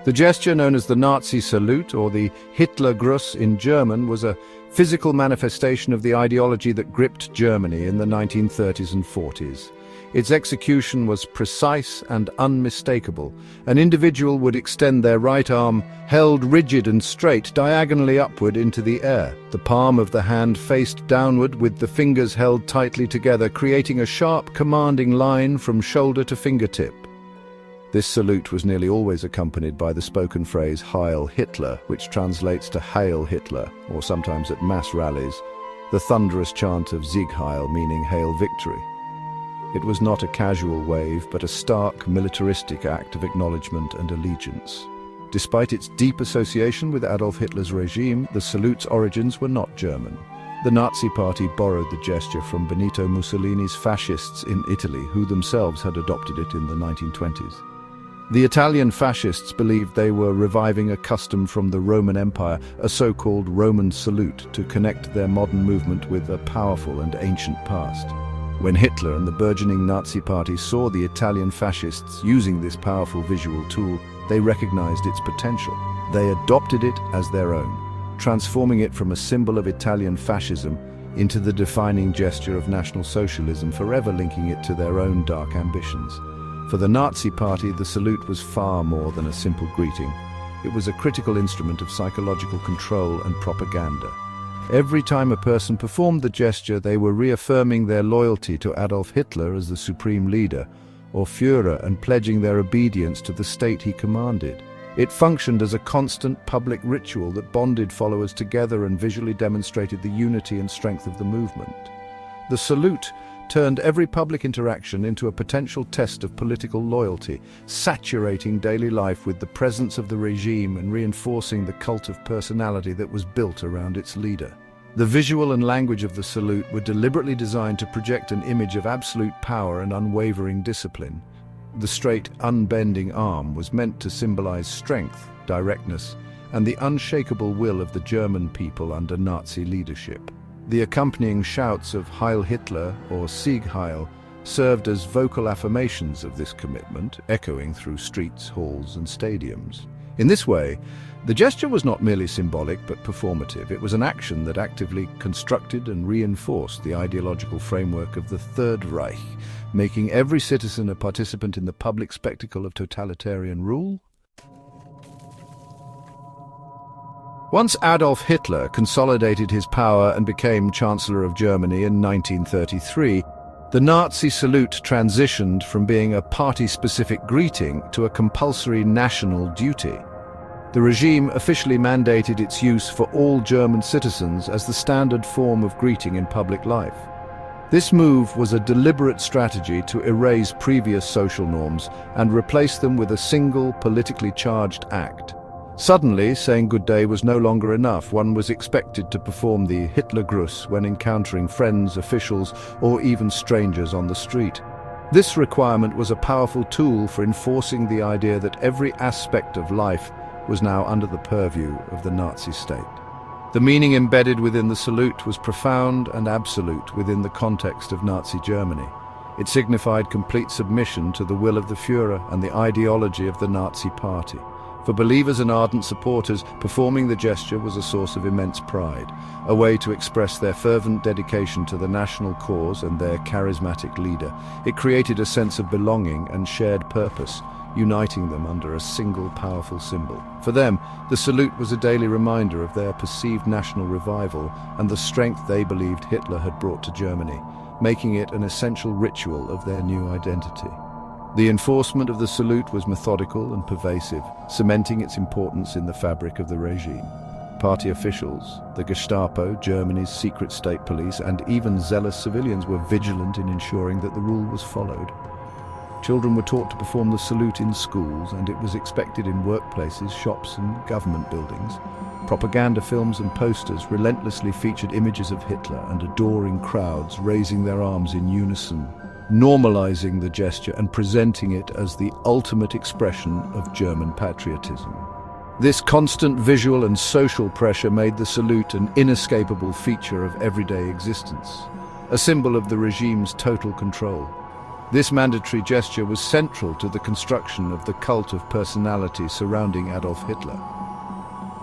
The gesture, known as the Nazi salute or the Hitlergruß in German, was a physical manifestation of the ideology that gripped Germany in the 1930s and 40s. Its execution was precise and unmistakable. An individual would extend their right arm, held rigid and straight, diagonally upward into the air. The palm of the hand faced downward with the fingers held tightly together, creating a sharp, commanding line from shoulder to fingertip. This salute was nearly always accompanied by the spoken phrase Heil Hitler, which translates to Hail Hitler, or sometimes at mass rallies, the thunderous chant of Sieg Heil, meaning Hail Victory. It was not a casual wave, but a stark, militaristic act of acknowledgement and allegiance. Despite its deep association with Adolf Hitler's regime, the salute's origins were not German. The Nazi Party borrowed the gesture from Benito Mussolini's fascists in Italy, who themselves had adopted it in the 1920s. The Italian fascists believed they were reviving a custom from the Roman Empire, a so-called Roman salute, to connect their modern movement with a powerful and ancient past. When Hitler and the burgeoning Nazi Party saw the Italian fascists using this powerful visual tool, they recognized its potential. They adopted it as their own, transforming it from a symbol of Italian fascism into the defining gesture of National Socialism, forever linking it to their own dark ambitions. For the Nazi Party, the salute was far more than a simple greeting. It was a critical instrument of psychological control and propaganda. Every time a person performed the gesture, they were reaffirming their loyalty to Adolf Hitler as the supreme leader, or Führer, and pledging their obedience to the state he commanded. It functioned as a constant public ritual that bonded followers together and visually demonstrated the unity and strength of the movement. The salute turned every public interaction into a potential test of political loyalty, saturating daily life with the presence of the regime and reinforcing the cult of personality that was built around its leader. The visual and language of the salute were deliberately designed to project an image of absolute power and unwavering discipline. The straight, unbending arm was meant to symbolize strength, directness, and the unshakable will of the German people under Nazi leadership. The accompanying shouts of Heil Hitler or Sieg Heil served as vocal affirmations of this commitment, echoing through streets, halls, and stadiums. In this way, the gesture was not merely symbolic but performative. It was an action that actively constructed and reinforced the ideological framework of the Third Reich, making every citizen a participant in the public spectacle of totalitarian rule. Once Adolf Hitler consolidated his power and became Chancellor of Germany in 1933, the Nazi salute transitioned from being a party-specific greeting to a compulsory national duty. The regime officially mandated its use for all German citizens as the standard form of greeting in public life. This move was a deliberate strategy to erase previous social norms and replace them with a single politically charged act. Suddenly, saying good day was no longer enough. One was expected to perform the Hitlergruß when encountering friends, officials, or even strangers on the street. This requirement was a powerful tool for enforcing the idea that every aspect of life was now under the purview of the Nazi state. The meaning embedded within the salute was profound and absolute within the context of Nazi Germany. It signified complete submission to the will of the Führer and the ideology of the Nazi Party. For believers and ardent supporters, performing the gesture was a source of immense pride, a way to express their fervent dedication to the national cause and their charismatic leader. It created a sense of belonging and shared purpose, uniting them under a single powerful symbol. For them, the salute was a daily reminder of their perceived national revival and the strength they believed Hitler had brought to Germany, making it an essential ritual of their new identity. The enforcement of the salute was methodical and pervasive, cementing its importance in the fabric of the regime. Party officials, the Gestapo, Germany's secret state police, and even zealous civilians were vigilant in ensuring that the rule was followed. Children were taught to perform the salute in schools, and it was expected in workplaces, shops, and government buildings. Propaganda films and posters relentlessly featured images of Hitler and adoring crowds raising their arms in unison, normalizing the gesture and presenting it as the ultimate expression of German patriotism. This constant visual and social pressure made the salute an inescapable feature of everyday existence, a symbol of the regime's total control. This mandatory gesture was central to the construction of the cult of personality surrounding Adolf Hitler.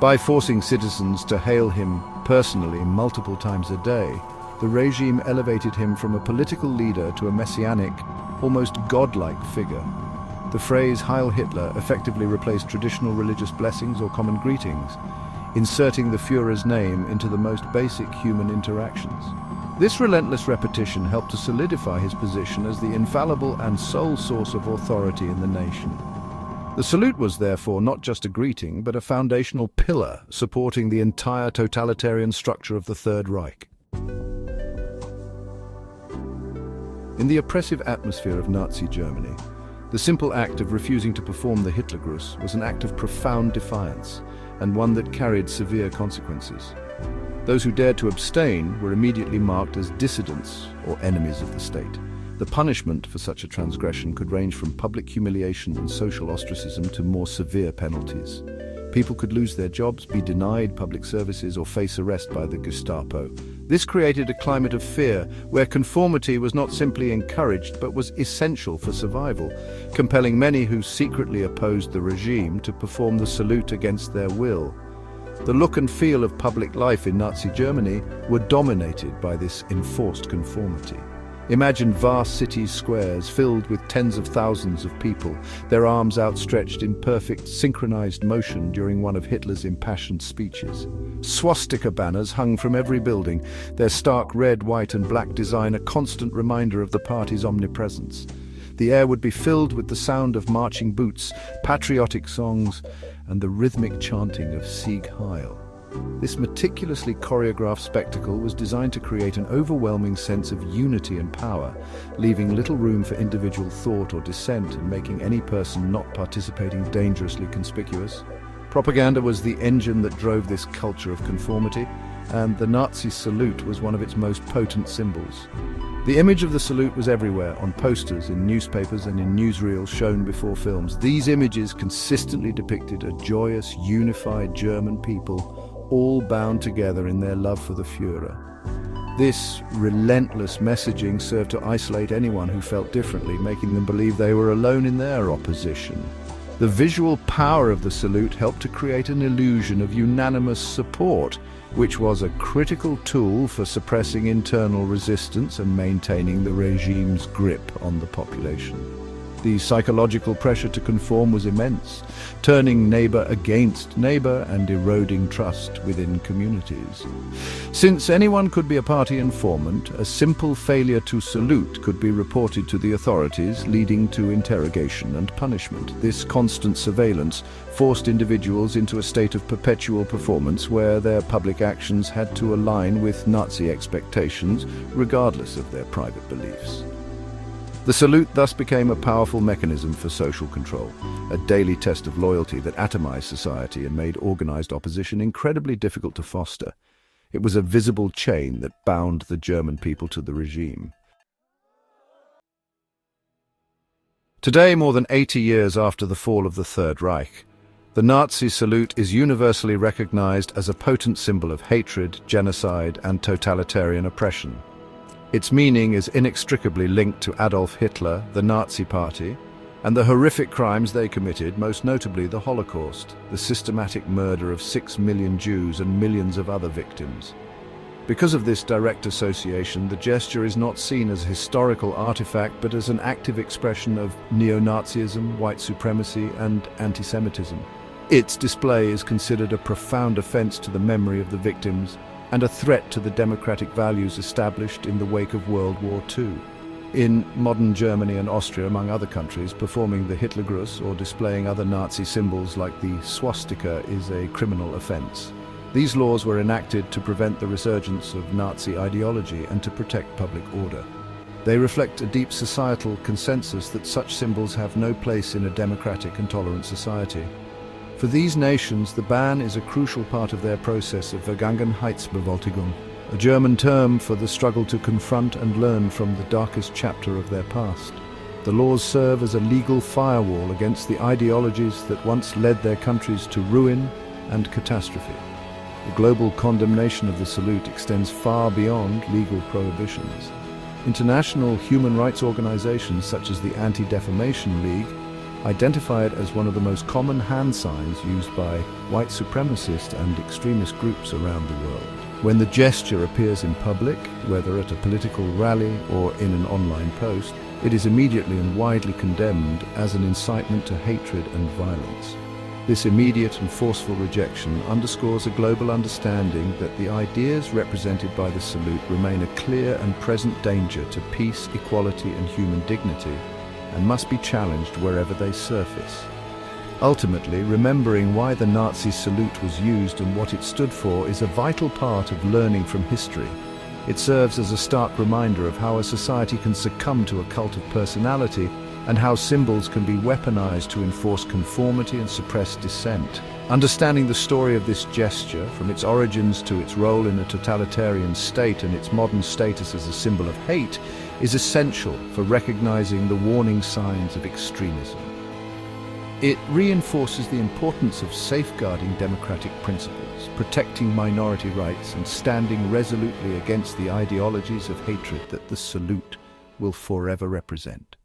By forcing citizens to hail him personally multiple times a day, the regime elevated him from a political leader to a messianic, almost godlike figure. The phrase Heil Hitler effectively replaced traditional religious blessings or common greetings, inserting the Führer's name into the most basic human interactions. This relentless repetition helped to solidify his position as the infallible and sole source of authority in the nation. The salute was therefore not just a greeting, but a foundational pillar supporting the entire totalitarian structure of the Third Reich. In the oppressive atmosphere of Nazi Germany, the simple act of refusing to perform the Hitlergruß was an act of profound defiance, and one that carried severe consequences. Those who dared to abstain were immediately marked as dissidents or enemies of the state. The punishment for such a transgression could range from public humiliation and social ostracism to more severe penalties. People could lose their jobs, be denied public services, or face arrest by the Gestapo. This created a climate of fear where conformity was not simply encouraged but was essential for survival, compelling many who secretly opposed the regime to perform the salute against their will. The look and feel of public life in Nazi Germany were dominated by this enforced conformity. Imagine vast city squares filled with tens of thousands of people, their arms outstretched in perfect synchronized motion during one of Hitler's impassioned speeches. Swastika banners hung from every building, their stark red, white and black design a constant reminder of the party's omnipresence. The air would be filled with the sound of marching boots, patriotic songs, and the rhythmic chanting of Sieg Heil. This meticulously choreographed spectacle was designed to create an overwhelming sense of unity and power, leaving little room for individual thought or dissent and making any person not participating dangerously conspicuous. Propaganda was the engine that drove this culture of conformity, and the Nazi salute was one of its most potent symbols. The image of the salute was everywhere, on posters, in newspapers and in newsreels shown before films. These images consistently depicted a joyous, unified German people, all bound together in their love for the Führer. This relentless messaging served to isolate anyone who felt differently, making them believe they were alone in their opposition. The visual power of the salute helped to create an illusion of unanimous support, which was a critical tool for suppressing internal resistance and maintaining the regime's grip on the population. The psychological pressure to conform was immense, turning neighbor against neighbor and eroding trust within communities. Since anyone could be a party informant, a simple failure to salute could be reported to the authorities, leading to interrogation and punishment. This constant surveillance forced individuals into a state of perpetual performance where their public actions had to align with Nazi expectations, regardless of their private beliefs. The salute thus became a powerful mechanism for social control, a daily test of loyalty that atomized society and made organized opposition incredibly difficult to foster. It was a visible chain that bound the German people to the regime. Today, more than 80 years after the fall of the Third Reich, the Nazi salute is universally recognized as a potent symbol of hatred, genocide, and totalitarian oppression. Its meaning is inextricably linked to Adolf Hitler, the Nazi Party, and the horrific crimes they committed, most notably the Holocaust, the systematic murder of 6 million Jews and millions of other victims. Because of this direct association, the gesture is not seen as a historical artifact, but as an active expression of neo-Nazism, white supremacy, and anti-Semitism. Its display is considered a profound offense to the memory of the victims and a threat to the democratic values established in the wake of World War II. In modern Germany and Austria, among other countries, performing the Hitlergruß or displaying other Nazi symbols like the swastika is a criminal offense. These laws were enacted to prevent the resurgence of Nazi ideology and to protect public order. They reflect a deep societal consensus that such symbols have no place in a democratic and tolerant society. For these nations, the ban is a crucial part of their process of Vergangenheitsbewältigung, a German term for the struggle to confront and learn from the darkest chapter of their past. The laws serve as a legal firewall against the ideologies that once led their countries to ruin and catastrophe. The global condemnation of the salute extends far beyond legal prohibitions. International human rights organizations such as the Anti-Defamation League identify it as one of the most common hand signs used by white supremacist and extremist groups around the world. When the gesture appears in public, whether at a political rally or in an online post, it is immediately and widely condemned as an incitement to hatred and violence. This immediate and forceful rejection underscores a global understanding that the ideas represented by the salute remain a clear and present danger to peace, equality, and human dignity, and must be challenged wherever they surface. Ultimately, remembering why the Nazi salute was used and what it stood for is a vital part of learning from history. It serves as a stark reminder of how a society can succumb to a cult of personality and how symbols can be weaponized to enforce conformity and suppress dissent. Understanding the story of this gesture, from its origins to its role in a totalitarian state and its modern status as a symbol of hate, is essential for recognizing the warning signs of extremism. It reinforces the importance of safeguarding democratic principles, protecting minority rights, and standing resolutely against the ideologies of hatred that the salute will forever represent.